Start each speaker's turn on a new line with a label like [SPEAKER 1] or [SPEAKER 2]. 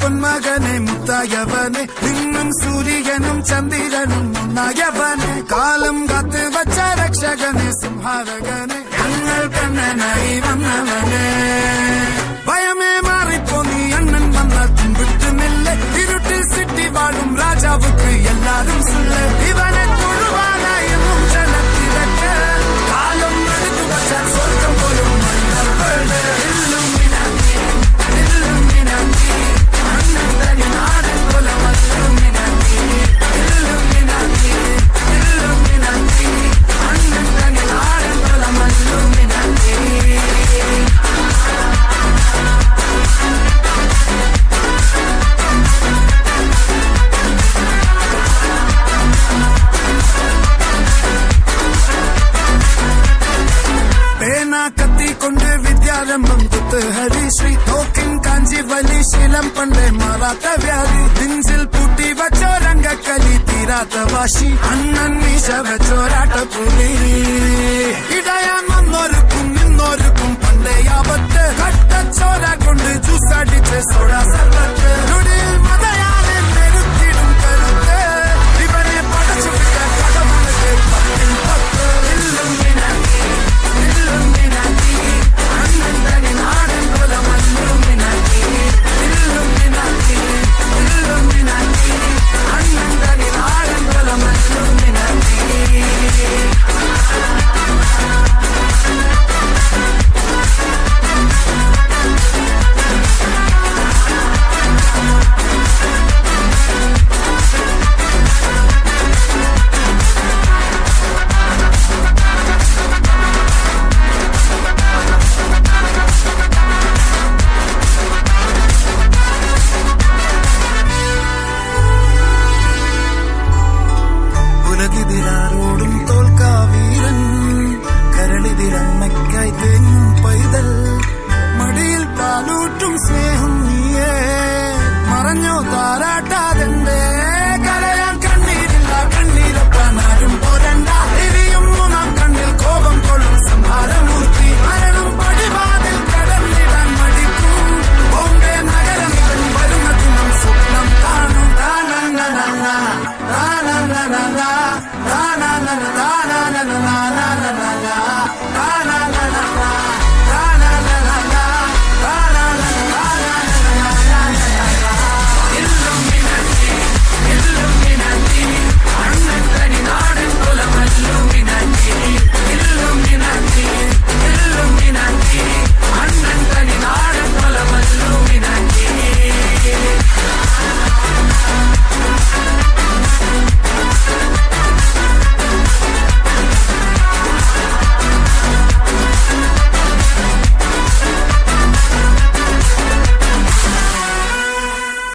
[SPEAKER 1] പൊന്മകനെ മുത്തായവനെ നിന്നും സൂര്യനും ചന്ദ്രനും ഒന്നായവനെ കാലം കാത്ത് വച്ച രക്ഷകനെ സംഹാരകനെ ഞങ്ങൾ കണ്ണനായി വന്നവനെ ഭയമേ മാറിപ്പോ നീ അണ്ണൻ വന്നാൽ തുമ്പിട്ടുന്നില്ല ഇരുട്ടിൽ സിറ്റി വാഴും രാജാവുക്ക് എല്ലാരും സുല്ല ഇവനെ തൊഴുവാനായി ജനത്തിരക്ക് കാലം എടുത്തു വച്ചാൽ സ്വർഗം പോലും കൊണ്ട് വിദ്യാരംഭം കുത്ത് ഹരിശ്രീ തോക്കിൻ കാഞ്ചി വലി ശീലം പണ്ടേ മാറാത്ത വ്യാധി നെഞ്ചിൽ പൂട്ടി വച്ചോരംഗക്കലി തീരാത്ത വാശി അണ്ണൻ മീശ വെച്ചോരാട്ട പുലി ഇടയാൻ വന്നോർക്കും നിന്നോർക്കും പണ്ടേ ആപത്ത് കട്ടച്ചോര കൊണ്ട് ജ്യൂസടിച്ച് സോഡ സർവത്ത് നൊടിയിൽ മതയാലെ നെരുത്തിടും കരുത്ത് ഇവനെ പടച്ചു വിട്ട കടമണക്ക് പത്തിൽ പത്ത് ോടും തോൽക്കാവീരൻ കരളിതിരമ്മയ്ക്കായി തേങ്ങും പൈതൽ മടിയിൽ പാലൂട്ടും സ്നേഹം നീയേ മറഞ്ഞോ താരാട്ടാ